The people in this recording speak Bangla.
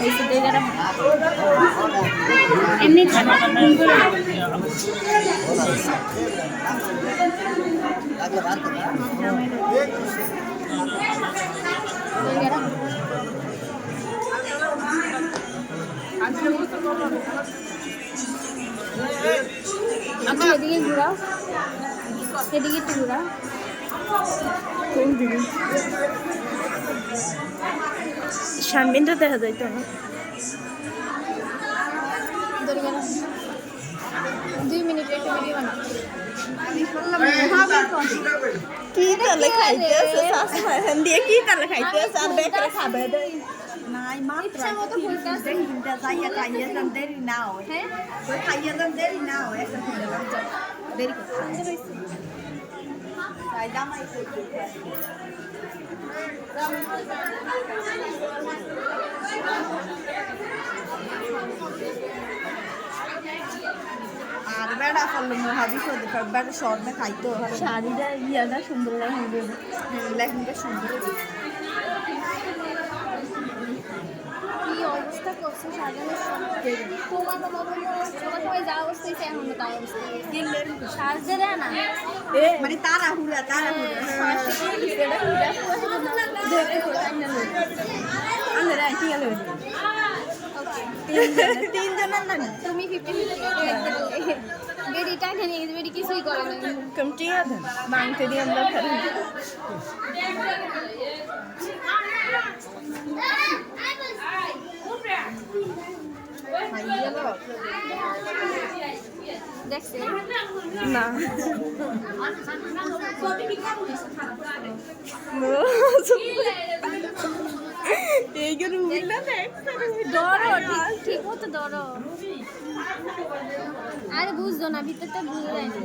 এই জায়গাটা এমনি আচ্ছা এদিকে ঘুরাও, এদিকে একটু ঘুরাও। কোন দিকে? শারমিনটা দেখা যাইতো না। 2 মিনিট একটা ভিডিও বানাও। কি তালে খাইতে আছে শাশুড়ি দিয়ে, কি তালে খাইতে আছে আর বেকারে খাবে দে নাই মাত্র মতো কইতাছে হিন্দা যাইয়া খাইয়া যান দেরি না হয়। হ্যাঁ ওই খাইয়া যান দেরি না হয়, একটা দিন দেরি করতে তাই জামাই আর বেড়া করলো ভাবি বেড়া শর্ট মে খাইতো শাড়িটা ইয়াটা সুন্দর লাগে, লেহেঙ্গা সুন্দর। কি অবস্থা করছে সাজানোর তোমার তোমার যা অবস্থা হয়েছে এখন তাই অবস্থা সাজে দেয় না মানে তারা হুড়া তিনজনের না তুমি 50-50 বেরিটা এখানে বেরি কিছুই করে না কমটি আছে মাংতে দিয়ে আমরা দেখছে না এইগুলো উইলা ধরো ঠিক মতো ধরো। আরে বুঝছো না ভিতরটা বুঝে যায় না।